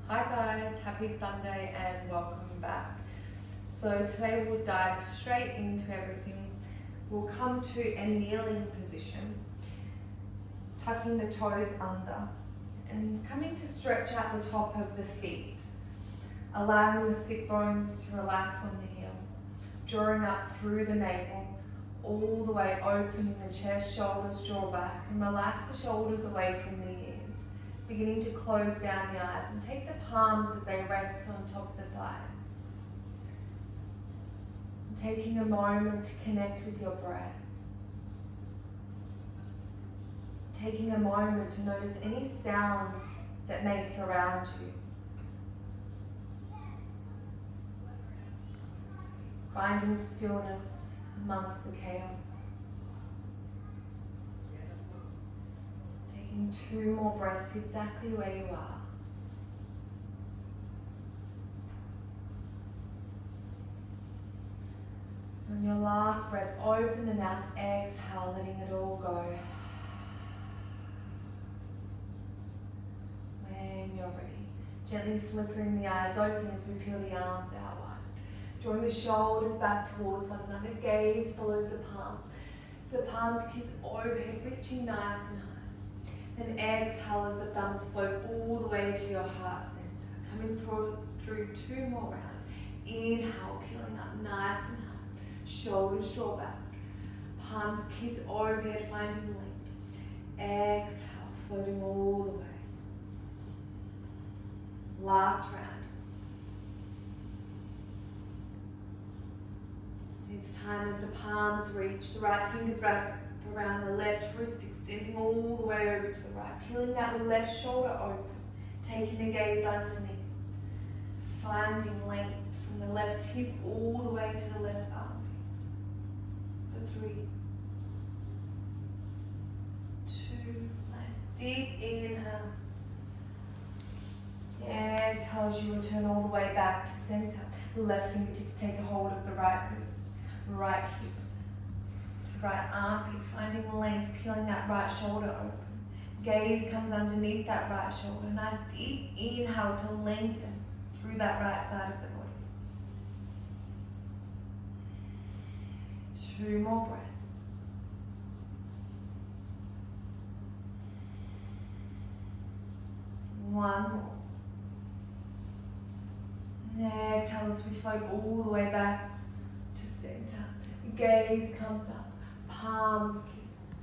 Hi guys, happy Sunday and welcome back. So today we'll dive straight into everything. We'll come to a kneeling position, tucking the toes under and coming to stretch out the top of the feet, allowing the sit bones to relax on the heels, drawing up through the navel, all the way opening the chest, shoulders draw back and relax the shoulders away from the ears. Beginning to close down the eyes and take the palms as they rest on top of the thighs. And taking a moment to connect with your breath. Taking a moment to notice any sounds that may surround you. Finding stillness amongst the chaos. Taking 2 more breaths exactly where you are. On your last breath, open the mouth, exhale, letting it all go. When you're ready, gently flickering the eyes open as we peel the arms out wide. Drawing the shoulders back towards one another, gaze follows the palms. So the palms kiss overhead, reaching nice and high. Then exhale as the thumbs float all the way to your heart center. Coming through 2 more rounds. Inhale, peeling up nice and high. Shoulders draw back. Palms kiss overhead, finding length. Exhale, floating all the way. Last round. This time as the palms reach, the right fingers wrap around the left wrist, extending all the way over to the right, peeling that left shoulder open, taking the gaze underneath, finding length from the left hip all the way to the left armpit. For 3, 2, nice deep inhale. Exhale as you return all the way back to center. Left fingertips take a hold of the right wrist, right hip to right armpit, finding length, peeling that right shoulder open. Gaze comes underneath that right shoulder. Nice deep inhale to lengthen through that right side of the body. 2 more breaths. One more. Exhale as we float all the way back to center. Gaze comes up, palms kiss,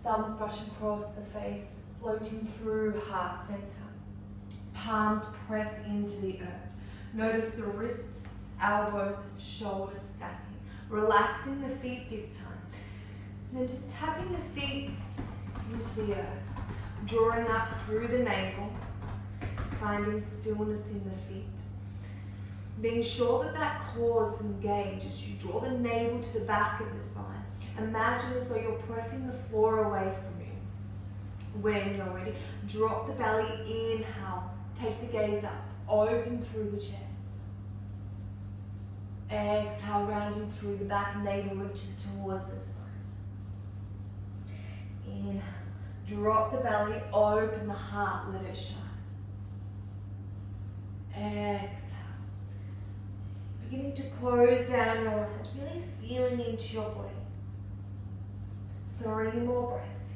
thumbs brush across the face, floating through heart center. Palms press into the earth. Notice the wrists, elbows, shoulders stacking. Relaxing the feet this time. And then just tapping the feet into the earth. Drawing up through the navel, finding stillness in the feet. Being sure that that core is engaged as you draw the navel to the back of the spine. Imagine as though you're pressing the floor away from you. When you're ready, drop the belly, inhale, take the gaze up, open through the chest. Exhale, rounding through the back, navel reaches towards the spine. Inhale, drop the belly, open the heart, let it shine. Exhale. Beginning to close down your eyes, really feeling into your body. 3 more breaths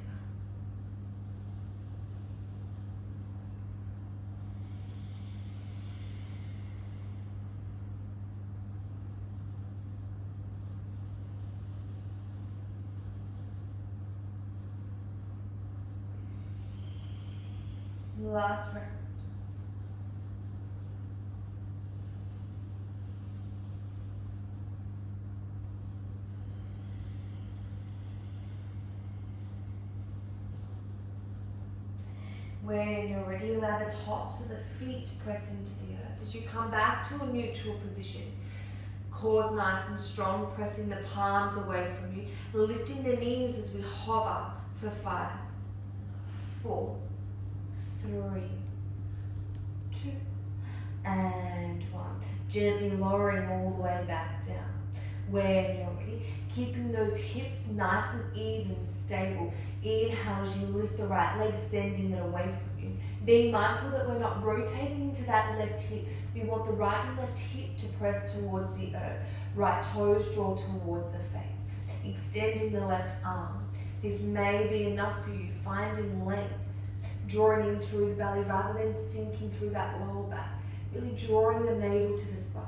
here. Last round. When you're ready, allow the tops of the feet to press into the earth. As you come back to a neutral position, core's nice and strong, pressing the palms away from you, lifting the knees as we hover for 5, 4, 3, 2, and 1. Gently lowering all the way back down. When you're ready, keeping those hips nice and even, stable. Inhale as you lift the right leg, sending it away from you. Being mindful that we're not rotating into that left hip. We want the right and left hip to press towards the earth. Right toes draw towards the face. Extending the left arm. This may be enough for you. Finding length. Drawing in through the belly rather than sinking through that lower back. Really drawing the navel to the spine.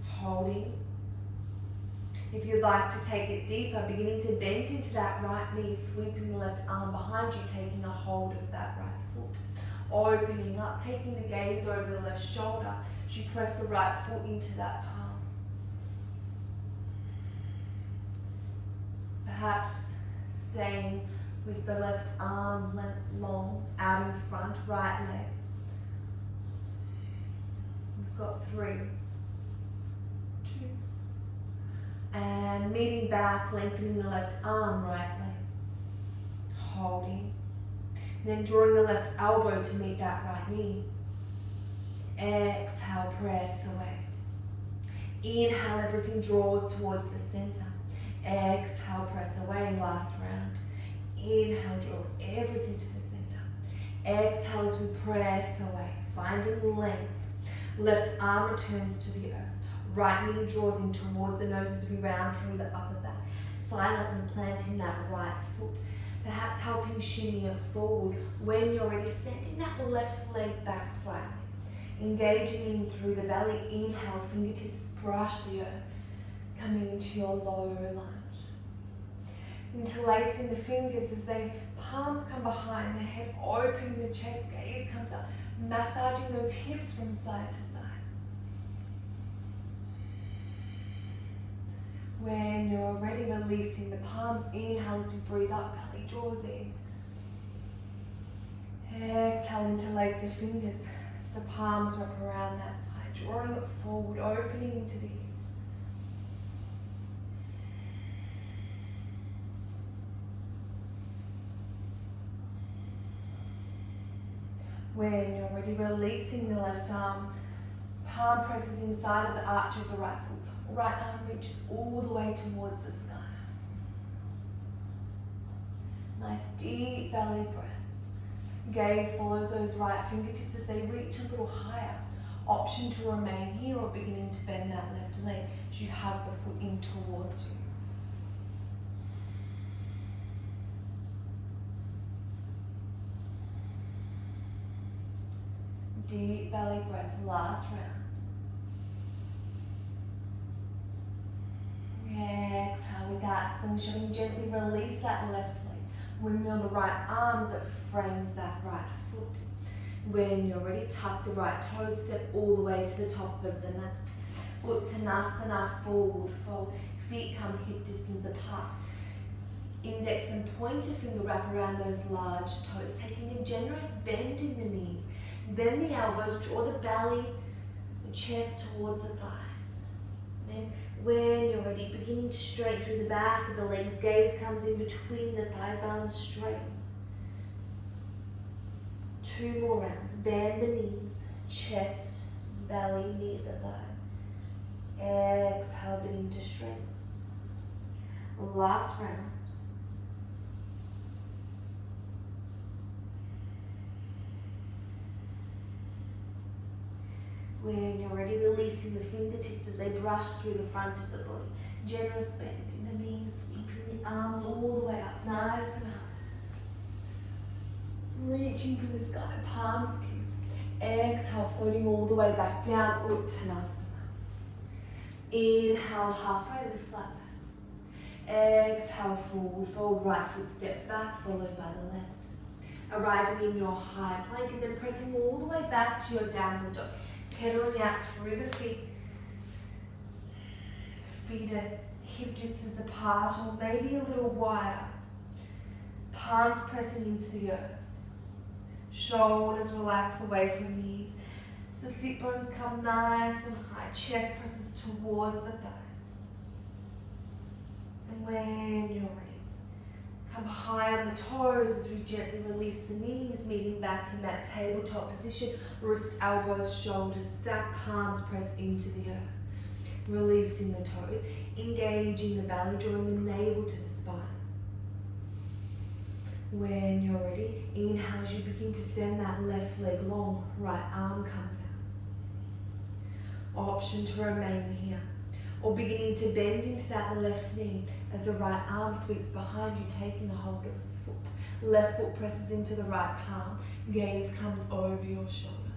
Holding. If you'd like to take it deeper, beginning to bend into that right knee, sweeping the left arm behind you, taking a hold of that right foot. Opening up, taking the gaze over the left shoulder as you press the right foot into that palm. Perhaps staying with the left arm long out in front, right leg. We've got 3, 2, and meeting back, lengthening the left arm, right leg. Holding. Then drawing the left elbow to meet that right knee. Exhale, press away. Inhale, everything draws towards the center. Exhale, press away, last round. Inhale, draw everything to the center. Exhale as we press away, finding length. Left arm returns to the earth. Right knee draws in towards the nose as we round through the upper back. Silently planting that right foot. Perhaps helping shimmy it forward. When you're ready, sending that left leg back slightly. Engaging in through the belly. Inhale, fingertips brush the earth. Coming into your low lunge. Interlacing the fingers as they palms come behind the head, opening the chest, gaze comes up. Massaging those hips from side to side. When you're ready, releasing the palms. Inhale as you breathe up, belly draws in. Exhale, interlace the fingers as the palms wrap around that thigh, drawing it forward, opening into the hips. When you're ready, releasing the left arm. Palm presses inside of the arch of the right foot. Right arm reaches all the way towards the sky. Nice deep belly breaths. Gaze follows those right fingertips as they reach a little higher. Option to remain here or beginning to bend that left leg as you hug the foot in towards you. Deep belly breath, last round. Exhale with that slingshotting, gently release that left leg. Windmill the right arms that frames that right foot. When you're ready, tuck the right toes, step all the way to the top of the mat. Uttanasana, forward fold. Feet come hip distance apart. Index and pointer finger wrap around those large toes, taking a generous bend in the knees. Bend the elbows, draw the belly, the chest towards the thighs. Then when you're ready, beginning to straighten through the back of the legs, gaze comes in between the thighs, arms straight. 2 more rounds. Bend the knees, chest, belly, near the thighs. Exhale, beginning to straighten. Last round. When you're ready, releasing the fingertips as they brush through the front of the body. Generous bend in the knees, sweeping the arms all the way up, nice and high. Reaching for the sky, palms kiss. Exhale, floating all the way back down, Uttanasana. Inhale, halfway lift flat back. Exhale, forward fold, right foot steps back, followed by the left. Arriving in your high plank and then pressing all the way back to your downward dog. Pedaling out through the feet. Feet are hip distance apart or maybe a little wider. Palms pressing into the earth. Shoulders relax away from the knees. So sit bones come nice and high. Chest presses towards the thighs. And when you're ready, come high on the toes as we gently release the knees, meeting back in that tabletop position. Wrists, elbows, shoulders, stack, palms press into the earth. Releasing the toes, engaging the belly, drawing the navel to the spine. When you're ready, inhale as you begin to send that left leg long, right arm comes out. Option to remain here, or beginning to bend into that left knee as the right arm sweeps behind you, taking a hold of the foot. Left foot presses into the right palm, gaze comes over your shoulder.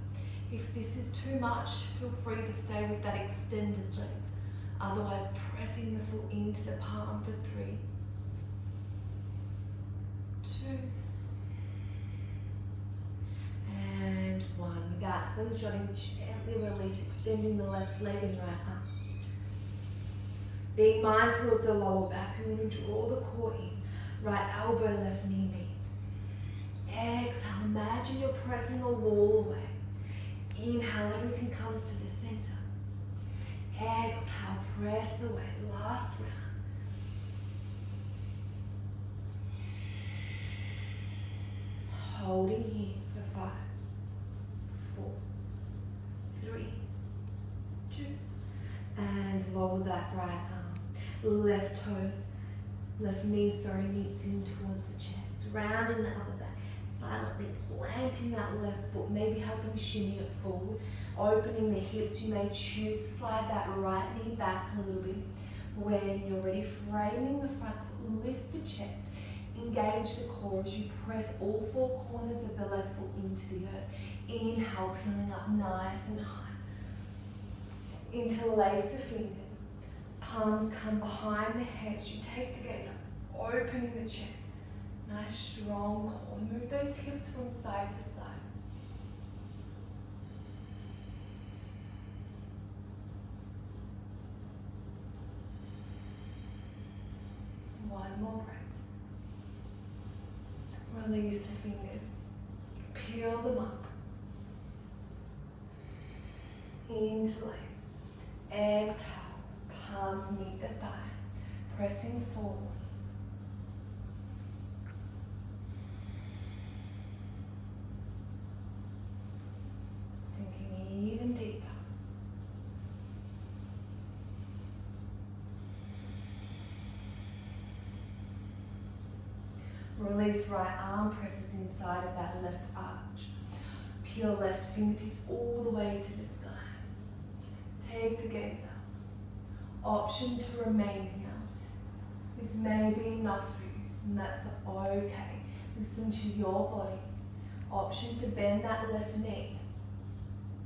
If this is too much, feel free to stay with that extended leg. Otherwise, pressing the foot into the palm for 3, 2, and 1. Without slingshotting, gently release, extending the left leg and right arm. Being mindful of the lower back, we're going to draw the core in. Right elbow, left knee meet. Exhale, imagine you're pressing a wall away. Inhale, everything comes to the center. Exhale, press away. Last round. Holding here for 5, 4, 3, 2, and lower that right arm. Left toes, left knee, meets in towards the chest. Rounding the upper back, silently planting that left foot, maybe helping shimmy it forward. Opening the hips, you may choose to slide that right knee back a little bit. When you're ready, framing the front foot, lift the chest. Engage the core as you press all 4 corners of the left foot into the earth. Inhale, peeling up nice and high. Interlace the fingers. Palms come behind the head. You take the gaze up, opening the chest. Nice strong core. Move those hips from side to side. One more breath. Release the fingers. Peel them up. Interlace. Exhale. Palms meet the thigh. Pressing forward. Sinking even deeper. Release right arm, presses inside of that left arch. Peel left fingertips all the way to the sky. Take the gaze up. Option to remain here. This may be enough for you, and that's okay. Listen to your body. Option to bend that left knee.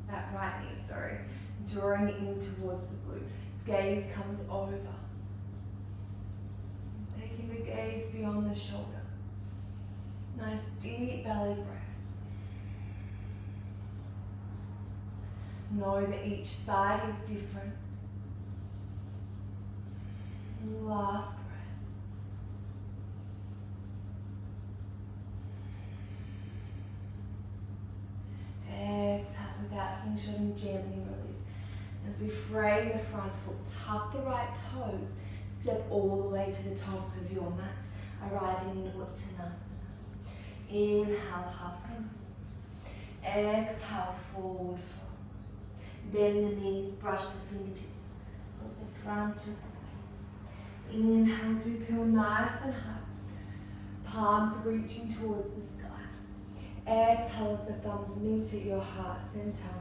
That right knee, drawing it in towards the glute. Gaze comes over. Taking the gaze beyond the shoulder. Nice deep belly breaths. Know that each side is different. Last breath. Exhale without slingshotting, gently release. As we frame the front foot, tuck the right toes, step all the way to the top of your mat, arriving in Uttanasana. Inhale, halfway lift. Exhale, forward fold. Bend the knees, brush the fingertips across the front of the body. Inhale as we peel nice and high. Palms reaching towards the sky. Exhale as the thumbs meet at your heart center.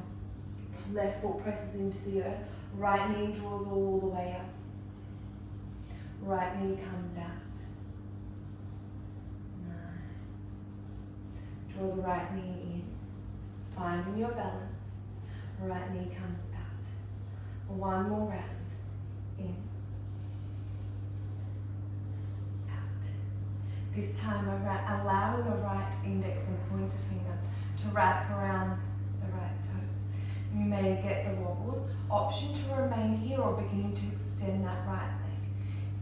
Left foot presses into the earth. Right knee draws all the way up. Right knee comes out. Draw the right knee in, finding your balance. Right knee comes out. One more round. In, out. This time allowing the right index and pointer finger to wrap around the right toes. You may get the wobbles. Option to remain here or beginning to extend that right leg.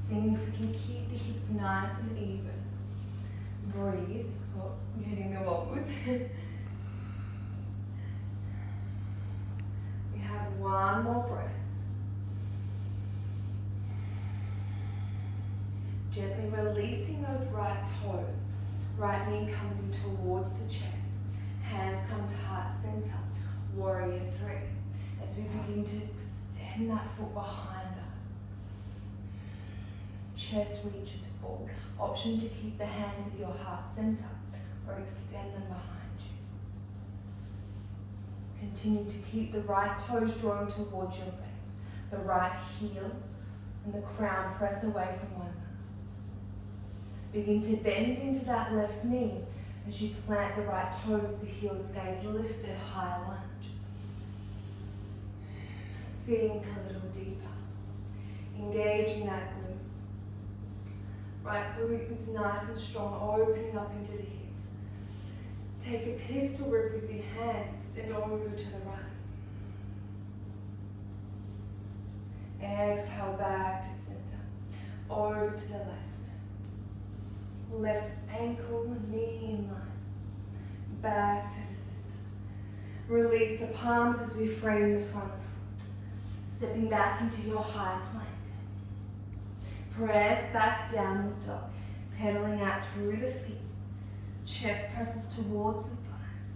Seeing if we can keep the hips nice and even. Breathe. Oh, getting the wobbles. We have one more breath. Gently releasing those right toes. Right knee comes in towards the chest. Hands come to heart center. Warrior 3. As we begin to extend that foot behind us. chest reaches forward. Option to keep the hands at your heart center or extend them behind you. Continue to keep the right toes drawing towards your face. The right heel and the crown press away from one another. Begin to bend into that left knee. As you plant the right toes, the heel stays lifted, high lunge. Sink a little deeper. Engaging that glute. Right glute is nice and strong, opening up into the hips. Take a pistol grip with the hands, extend over to the right. Exhale back to center, over to the left. Left ankle, knee in line. Back to the center. Release the palms as we frame the front foot. Stepping back into your high plank. Press back, downward dog. Pedaling out through the feet. Chest presses towards the thighs.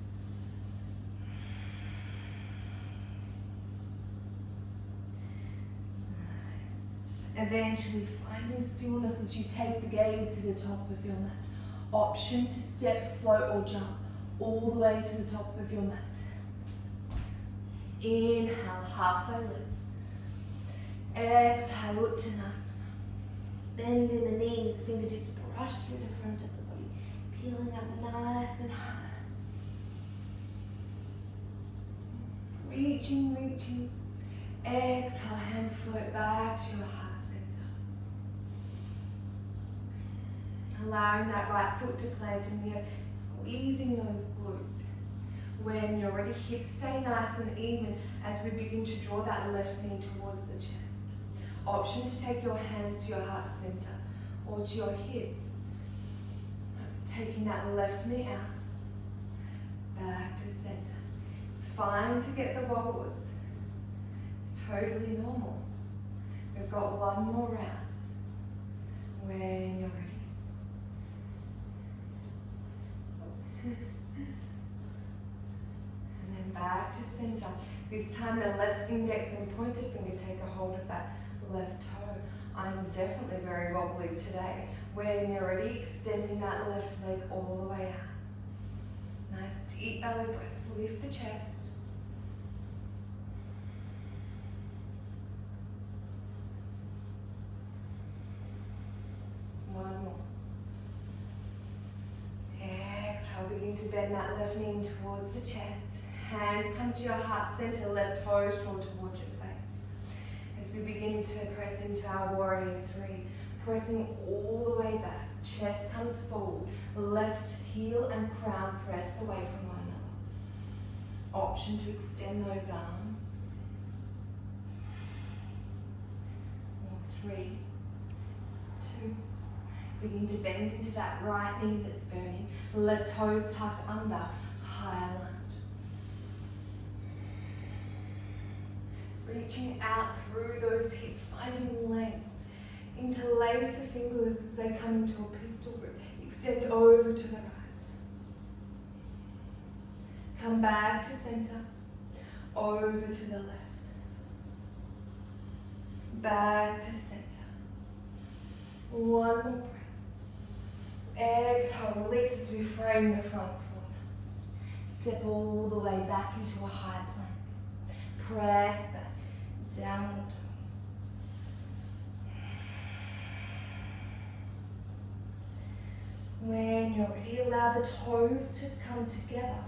Nice. Eventually finding stillness as you take the gaze to the top of your mat. Option to step, float or jump all the way to the top of your mat. Inhale, halfway lift. Exhale, Uttanasana. Bend in the knees, fingertips brush through the front of the body. Peeling up nice and high. Reaching, reaching. Exhale, hands float back to your heart center. Allowing that right foot to plant in the earth, squeezing those glutes. When you're ready, hips stay nice and even as we begin to draw that left knee towards the chest. Option to take your hands to your heart center or to your hips. Taking that left knee out, back to center. It's fine to get the wobbles. It's totally normal. We've got one more round. When you're ready. And then back to center. This time the left index and pointer finger take a hold of that left toe. I'm definitely very wobbly today. When you're ready, extending that left leg all the way out. Nice deep belly breaths. Lift the chest. One more. Exhale, begin to bend that left knee towards the chest. Hands come to your heart center, left toes drawn towards your face. As we begin to press into our warrior three, pressing all the way back, chest comes forward, left heel and crown press away from one another. Option to extend those arms. 3, 2, begin to bend into that right knee that's burning, left toes tuck under, high lunge. Reaching out through those hips, finding length. Interlace the fingers as they come into a pistol grip. Extend over to the right. Come back to center. Over to the left. Back to center. One more breath. Exhale, release as we frame the front foot. Step all the way back into a high plank. Press back. Downward dog. When you're ready, allow the toes to come together.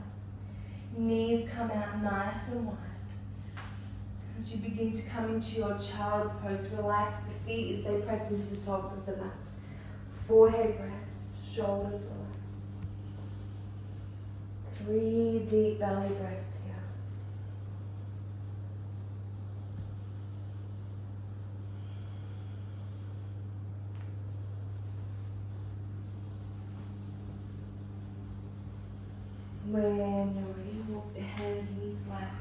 Knees come out nice and wide. As you begin to come into your child's pose, relax the feet as they press into the top of the mat. Forehead rest, shoulders relax. 3 deep belly breaths here. When you're ready, walk the hands in flat.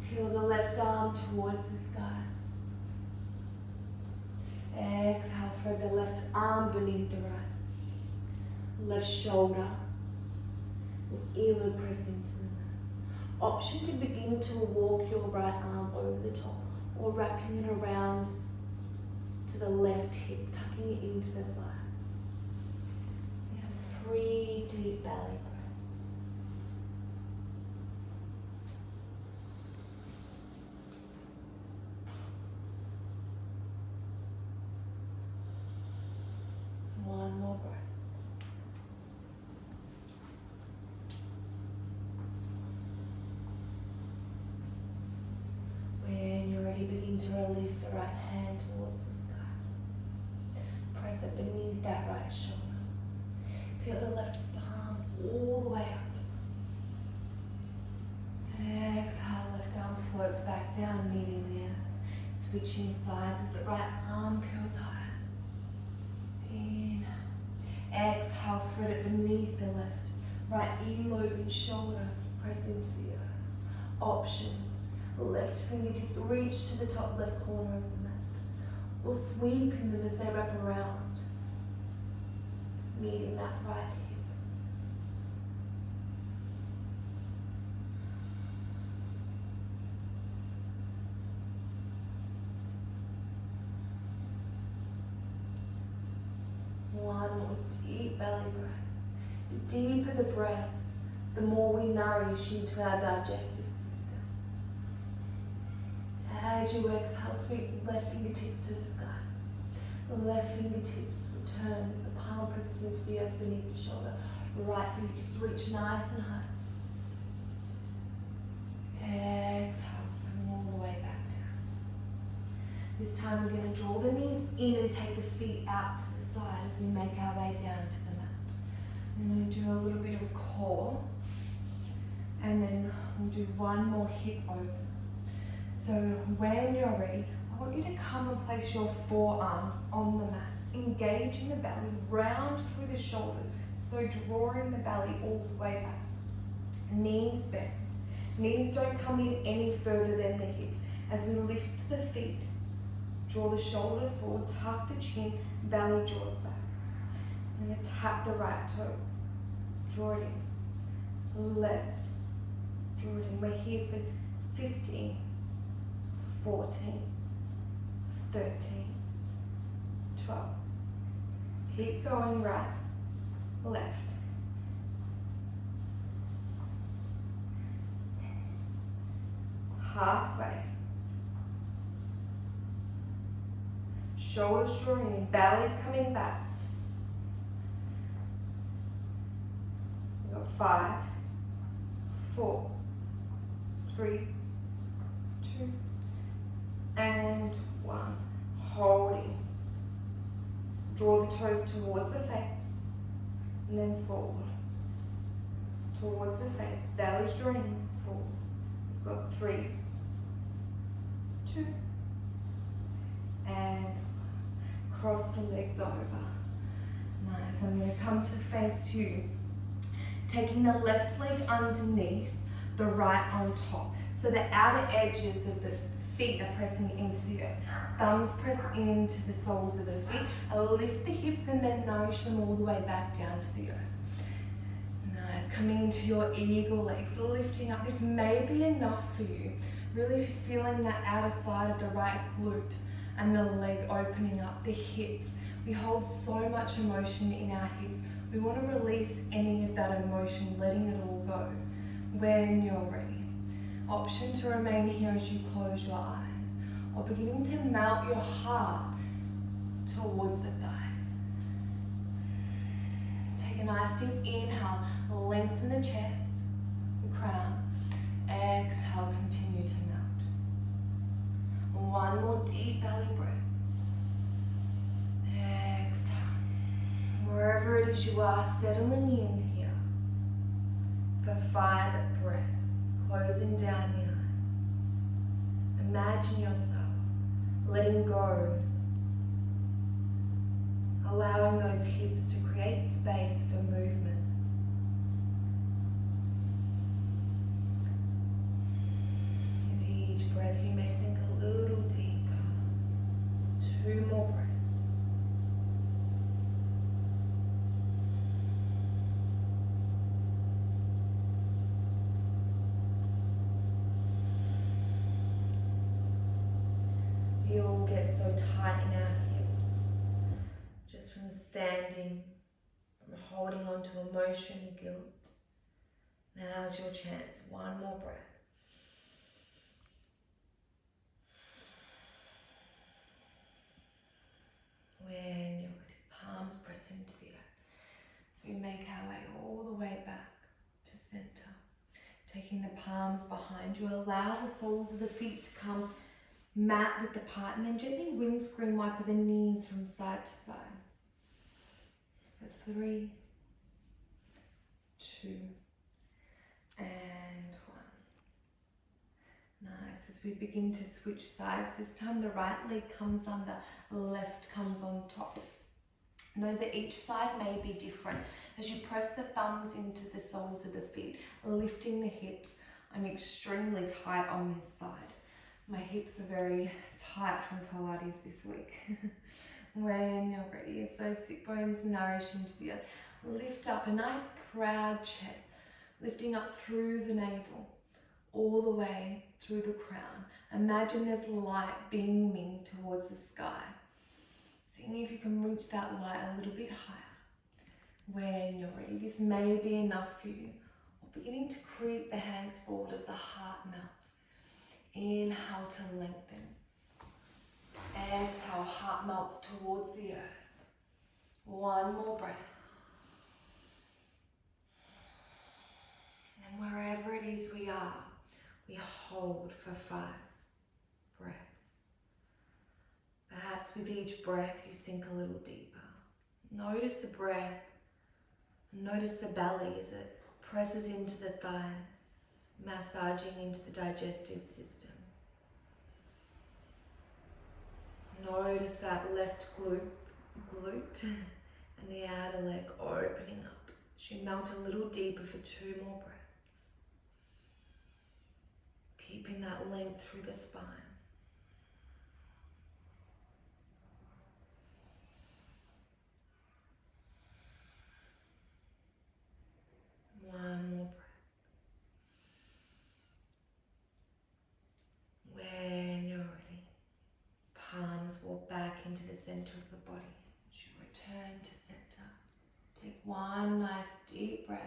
Peel the left arm towards the sky. Exhale, thread the left arm beneath the right. Left shoulder. And earlobe press into the mat. Option to begin to walk your right arm over the top or wrapping it around to the left hip, tucking it into the thigh. We have 3 deep belly breaths. One more breath. When you're ready, begin to release the right hand towards the sky. Press it beneath that right shoulder. Feel the left palm all the way up. Exhale, left arm floats back down, meeting the earth. Switching sides as the right arm curls higher. Inhale. Exhale, thread it beneath the left. Right earlobe and shoulder press into the earth. Option. Left fingertips reach to the top left corner of the mat. Or sweeping them as they wrap around. Meeting that right hip. One more deep belly breath. The deeper the breath, the more we nourish into our digestive system. As you exhale, sweep left fingertips to the sky. The left fingertips return as the palm presses into the earth beneath the shoulder. The right fingertips reach nice and high. Exhale, come all the way back down. This time we're going to draw the knees in and take the feet out to the side as we make our way down to the mat. Then we'll do a little bit of core, and then we'll do one more hip open. So when you're ready, I want you to come and place your forearms on the mat, engaging the belly, round through the shoulders, so drawing the belly all the way back. Knees bend. Knees don't come in any further than the hips. As we lift the feet, draw the shoulders forward, tuck the chin, belly draws back. I'm going to tap the right toes. Draw it in. Left. Draw it in. We're here for 15, 14, 13, 12. Keep going right, left. Halfway. Shoulders drawing in, belly's coming back. We've got 5, 4, 3, 2, and 1. Holding. Draw the toes towards the face, and then forward. Towards the face, belly's drawing in, forward. We've got 3, 2, and cross the legs over. Nice. I'm going to come to face you. Taking the left leg underneath, the right on top. So the outer edges of the feet are pressing into the earth. Thumbs press into the soles of the feet. I'll lift the hips and then nourish them all the way back down to the earth. Nice. Coming into your eagle legs, lifting up. This may be enough for you. Really feeling that outer side of the right glute and the leg opening up, the hips. We hold so much emotion in our hips. We want to release any of that emotion, letting it all go when you're ready. Option to remain here as you close your eyes, or beginning to melt your heart towards the thighs. Take a nice deep inhale, lengthen the chest, the crown. Exhale, continue to melt. One more deep belly breath. Exhale. Wherever it is you are, settling in here for 5 breaths. Closing down the eyes. Imagine yourself letting go. Allowing those hips to create space for movement. With each breath you may sink a little deeper. 2 more breaths. We all get so tight in our hips. standing, from holding on to emotion, guilt. Now's your chance. One more breath. When you're ready, palms press into the earth. So we make our way all the way back to center. Taking the palms behind you, allow the soles of the feet to come mat width apart, and then gently windscreen wipe the knees from side to side. For 3, 2, and 1. Nice. As we begin to switch sides, this time the right leg comes under, left comes on top. Know that each side may be different. As you press the thumbs into the soles of the feet, lifting the hips. I'm extremely tight on this side. My hips are very tight from Pilates this week. When you're ready, as those sit bones nourish into the earth, lift up a nice proud chest, lifting up through the navel, all the way through the crown. Imagine there's light beaming towards the sky. Seeing if you can reach that light a little bit higher. When you're ready, this may be enough for you. Or beginning to creep the hands forward as the heart melts. Inhale to lengthen. Exhale, heart melts towards the earth. One more breath. And wherever it is we are, we hold for 5 breaths. Perhaps with each breath you sink a little deeper. Notice the breath. Notice the belly as it presses into the thighs, massaging into the digestive system. Notice that left glute and the outer leg opening up as you melt a little deeper for 2 more breaths. Keeping that length through the spine. One more breath. When you're ready, palms walk back into the center of the body. As you return to center, take one nice deep breath.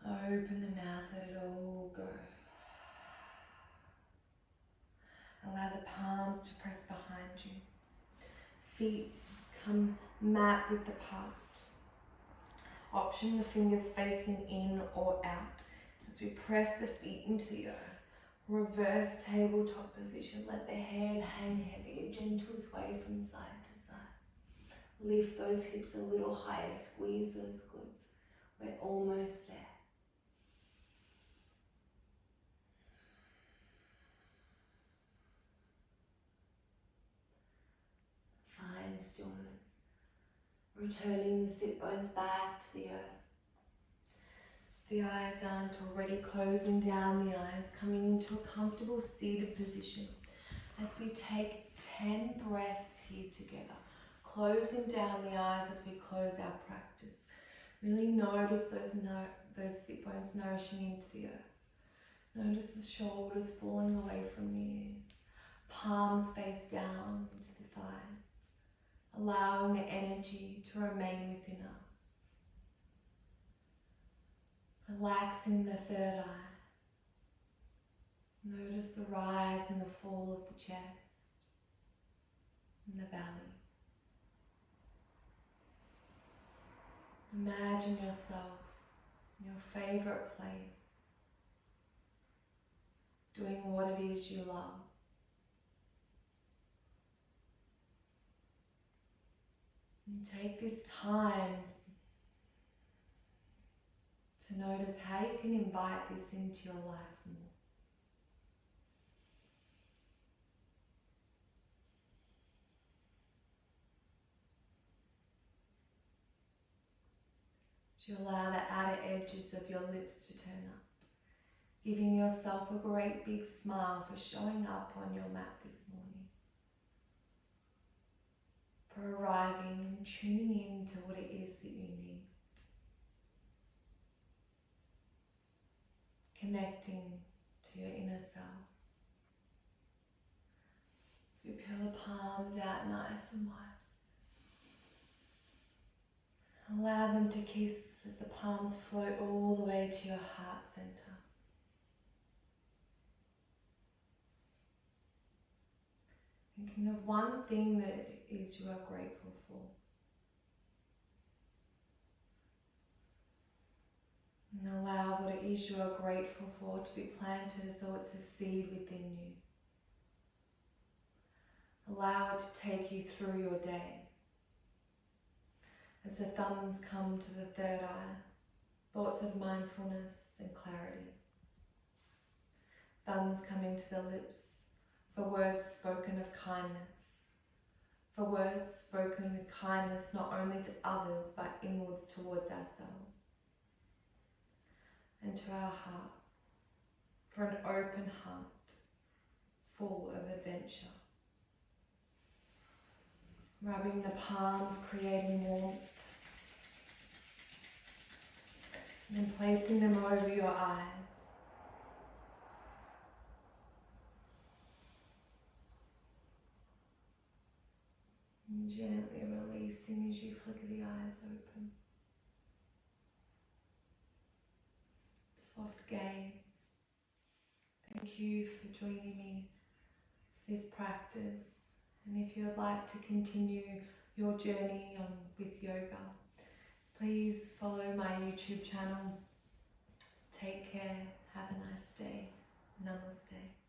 Open the mouth, let it all go. Allow the palms to press behind you. Feet come mat width apart. Option the fingers facing in or out. As we press the feet into the earth, reverse tabletop position. Let the head hang heavy, a gentle sway from side to side. Lift those hips a little higher, squeeze those glutes. We're almost there. Find stillness. Returning the sit bones back to the earth. The eyes aren't already closing down the eyes, coming into a comfortable seated position as we take 10 breaths here together, closing down the eyes as we close our practice. Really notice those sit bones nourishing into the earth. Notice the shoulders falling away from the ears, palms face down into the thighs, allowing the energy to remain within us. Relaxing the third eye. Notice the rise and the fall of the chest and the belly. Imagine yourself in your favorite place, doing what it is you love. And take this time to notice how you can invite this into your life more. To allow the outer edges of your lips to turn up, giving yourself a great big smile for showing up on your mat this morning, for arriving and tuning in to what it is that you need. Connecting to your inner self. So we peel the palms out nice and wide. Allow them to kiss as the palms float all the way to your heart center. Thinking of one thing that it is you are grateful for. And allow what it is you are grateful for to be planted as though it's a seed within you. Allow it to take you through your day. As the thumbs come to the third eye, thoughts of mindfulness and clarity. Thumbs coming to the lips for words spoken of kindness. For words spoken with kindness not only to others but inwards towards ourselves. And to our heart, for an open heart full of adventure. Rubbing the palms, creating warmth. And then placing them over your eyes. And gently releasing as you flicker the eyes open. Soft gaze. Thank you for joining me for this practice. And if you would like to continue your journey on with yoga, please follow my YouTube channel. Take care. Have a nice day. Namaste.